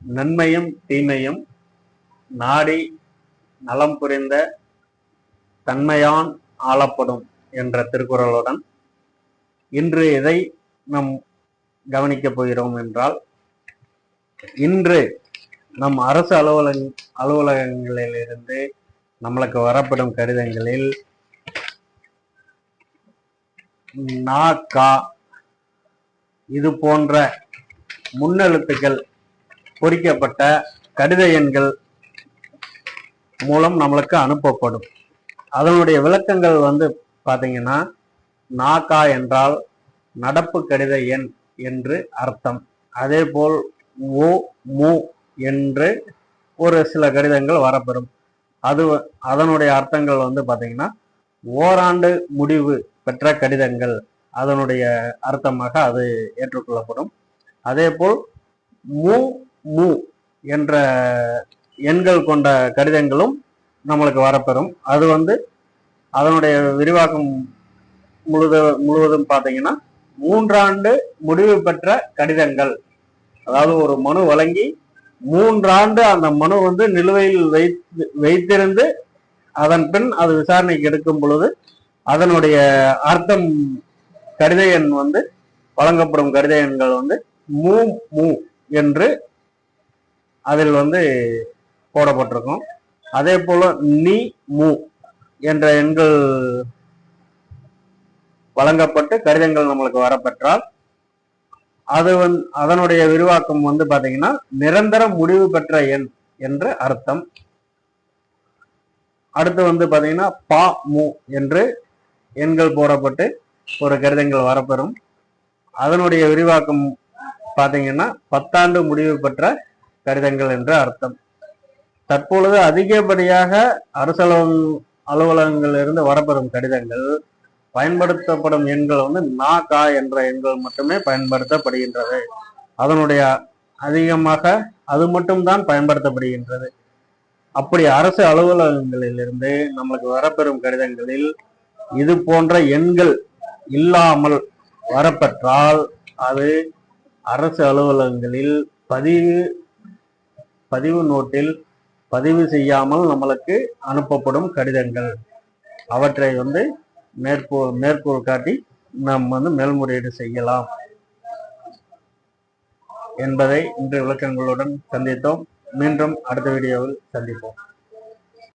நன்மையும் தீமையும் நாடி நலம் புரிந்த தன்மையான் ஆளப்படும் என்ற திருக்குறளுடன் இன்று எதை நாம் கவனிக்கப் போகிறோம் என்றால், இன்று நம் அரசு அலுவலகங்களிலிருந்து நம்மளுக்கு வரப்படும் கடிதங்களில் நா கா இது போன்ற முன்னெழுத்துக்கள் பொறிக்கப்பட்ட கடித எண்கள் மூலம் நம்மளுக்கு அனுப்பப்படும். அதனுடைய விளக்கங்கள் பாத்தீங்கன்னா, நாகா என்றால் நடப்பு கடித எண் என்று அர்த்தம். அதே போல் ஓ மு என்று ஒரு சில கடிதங்கள் வரப்பெறும். அதனுடைய அர்த்தங்கள் பாத்தீங்கன்னா, ஓராண்டு முடிவு பெற்ற கடிதங்கள் அதனுடைய அர்த்தமாக அது ஏற்றுக்கொள்ளப்படும். அதே போல் மு மு என்ற எண்கள் கொண்ட கடிதங்களும் நம்மளுக்கு வரப்பெறும். அது அதனுடைய விரிவாக்கம் முழுவதும் பார்த்தீங்கன்னா, 3 ஆண்டு முடிவு பெற்ற கடிதங்கள். அதாவது ஒரு மனு வழங்கி 3 ஆண்டு அந்த மனு நிலுவையில் வைத்திருந்து அதன் பின் அது விசாரணைக்கு எடுக்கும் பொழுது அதனுடைய அர்த்தம் கடித எண் வழங்கப்படும் கடித எண்கள் மு மு என்று அதில் போடப்பட்டிருக்கும். அதே போல நீ மு என்ற எண்கள் வழங்கப்பட்டு கடிதங்கள் நம்மளுக்கு வரப்பெற்றால் அது அதனுடைய விரிவாக்கம் பாத்தீங்கன்னா, நிரந்தர முடிவு பெற்ற எண் என்று அர்த்தம். அடுத்து பாத்தீங்கன்னா, பா மு என்று எண்கள் போடப்பட்டு ஒரு கடிதங்கள் வரப்பெறும். அதனுடைய விரிவாக்கம் பாத்தீங்கன்னா, 10 ஆண்டு முடிவு பெற்ற கடிதங்கள் என்று அர்த்தம். தற்பொழுது அதிகப்படியாக அரசு அலுவலகங்களிலிருந்து வரப்பெறும் கடிதங்கள் பயன்படுத்தப்படும் எண்கள் நா கா என்ற எண்கள் மட்டுமே பயன்படுத்தப்படுகின்றது. அதனுடைய அதிகமாக அது மட்டும்தான் பயன்படுத்தப்படுகின்றது. அப்படி அரசு அலுவலகங்களிலிருந்து நம்மளுக்கு வரப்பெறும் கடிதங்களில் இது போன்ற எண்கள் இல்லாமல் வரப்பெற்றால் அது அரசு அலுவலகங்களில் பதிவு நோட்டில் பதிவு செய்யாமல் நம்மளுக்கு அனுப்பப்படும் கடிதங்கள். அவற்றை மேற்கோள் காட்டி நாம் மேல்முறையீடு செய்யலாம் என்பதை இன்று விளக்கங்களுடன் சந்தித்தோம். மீண்டும் அடுத்த வீடியோவில் சந்திப்போம்.